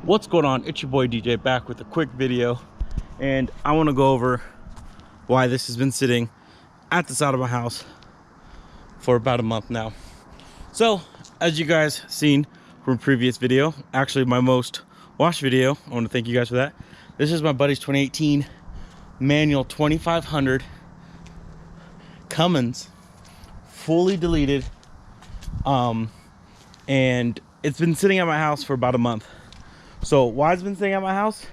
What's going on? It's your boy DJ back with a quick video, and I want to go over why this has been sitting at the side of my house for about a month now. So as you guys seen from a previous video, actually my most watched video, I want to thank you guys for that. This is my buddy's 2018 manual 2500 Cummins, fully deleted, and it's been sitting at my house for about a month. So why it's been sitting at my house?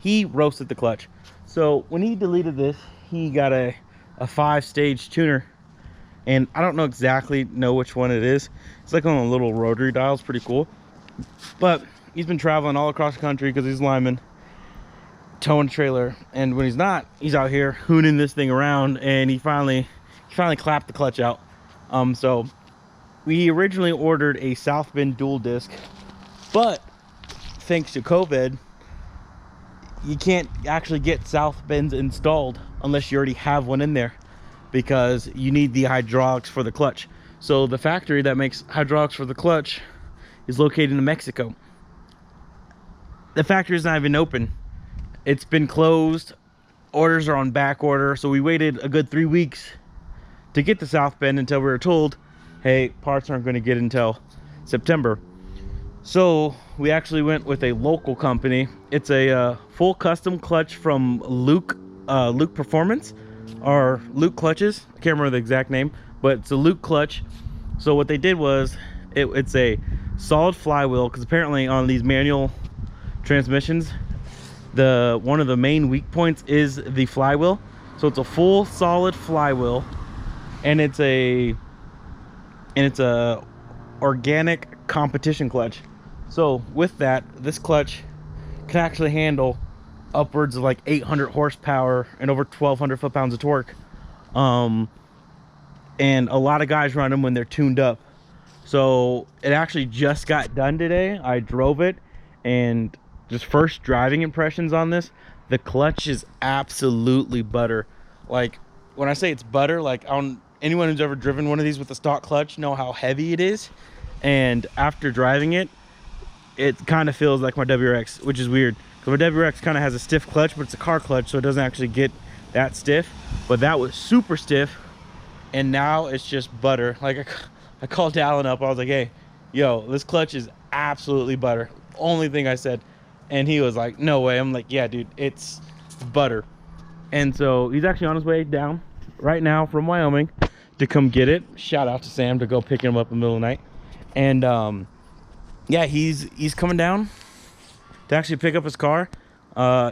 He roasted the clutch. So when he deleted this, he got a 5-stage tuner, and I don't know which one it is. It's like on a little rotary dial. It's pretty cool. But he's been traveling all across the country because he's lineman, towing a trailer, and when he's not, he's out here hooning this thing around, and he finally clapped the clutch out. So we originally ordered a South Bend dual disc, but thanks to COVID, you can't actually get South Bends installed unless you already have one in there, because you need the hydraulics for the clutch. So the factory that makes hydraulics for the clutch is located in Mexico. The factory is not even open. It's been closed. Orders are on back order. So we waited a good 3 weeks to get the South Bend until we were told, hey, parts aren't going to get until September. So we actually went with a local company. It's a full custom clutch from Luke Performance, or Luke Clutches. I can't remember the exact name, but it's a Luke clutch. So what they did was, it's a solid flywheel, because apparently on these manual transmissions, one of the main weak points is the flywheel. So it's a full solid flywheel, and it's a organic competition clutch. So with that, this clutch can actually handle upwards of like 800 horsepower and over 1,200 foot-pounds of torque. And a lot of guys run them when they're tuned up. So it actually just got done today. I drove it, and just first driving impressions on this, the clutch is absolutely butter. Like, when I say it's butter, like, anyone who's ever driven one of these with a stock clutch know how heavy it is. And after driving it, it kind of feels like my WRX, which is weird, because my WRX kind of has a stiff clutch, but it's a car clutch, so it doesn't actually get that stiff. But that was super stiff, and now it's just butter. Like, I called Dallon up. I was like, hey, yo, this clutch is absolutely butter. Only thing I said. And he was like, no way. I'm like, yeah, dude, it's butter. And so he's actually on his way down right now from Wyoming to come get it. Shout out to Sam to go pick him up in the middle of the night. And yeah, he's coming down to actually pick up his car.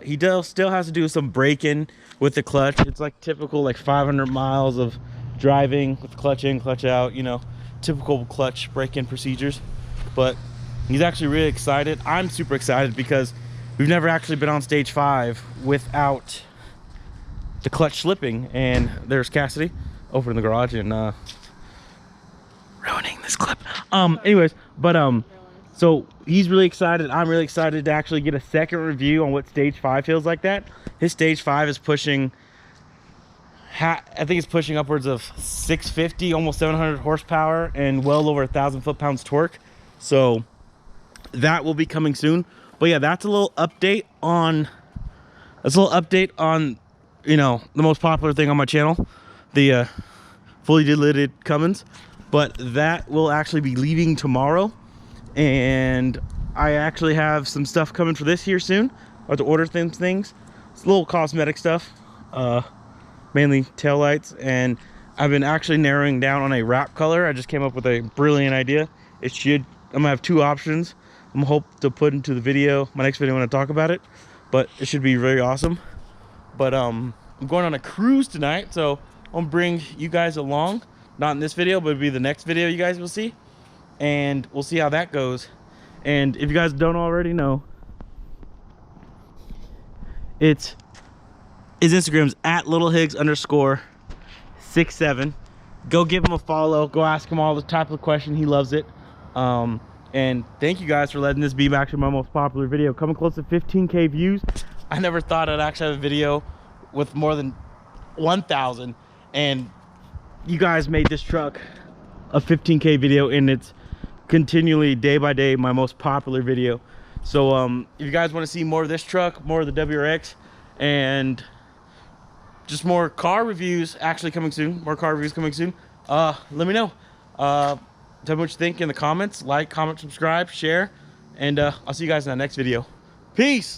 He still has to do some braking with the clutch. It's like typical, like 500 miles of driving with clutch in, clutch out, you know, typical clutch break-in procedures. But he's actually really excited. I'm super excited because we've never actually been on stage 5 without the clutch slipping. And there's Cassidy over in the garage and ruining this clip. Anyways, but so he's really excited. I'm really excited to actually get a second review on what stage 5 feels like. That his stage 5 is pushing, I think it's pushing upwards of 650, almost 700 horsepower, and well over 1,000 foot-pounds torque. So that will be coming soon. But yeah, that's a little update on you know, the most popular thing on my channel, the fully deleted Cummins. But that will actually be leaving tomorrow, and I actually have some stuff coming for this here soon. I have to order things. It's a little cosmetic stuff, mainly taillights, and I've been actually narrowing down on a wrap color. I just came up with a brilliant idea. I'm gonna have 2 options. I'm gonna hope to put into the video, my next video, when I talk about it, but it should be very awesome. But I'm going on a cruise tonight, so I'm gonna bring you guys along. Not in this video, but it'll be the next video you guys will see, and we'll see how that goes. And if you guys don't already know, his Instagram's at littlehiggs_67. Go give him a follow. Go ask him all the type of question. He loves it. And thank you guys for letting this be actually my most popular video, coming close to 15K views. I never thought I'd actually have a video with more than 1,000, and you guys made this truck a 15K video, and it's continually, day by day, my most popular video. So if you guys want to see more of this truck, more of the WRX, and just more car reviews actually coming soon, let me know. Tell me what you think in the comments. Like, comment, subscribe, share, and I'll see you guys in the next video. Peace.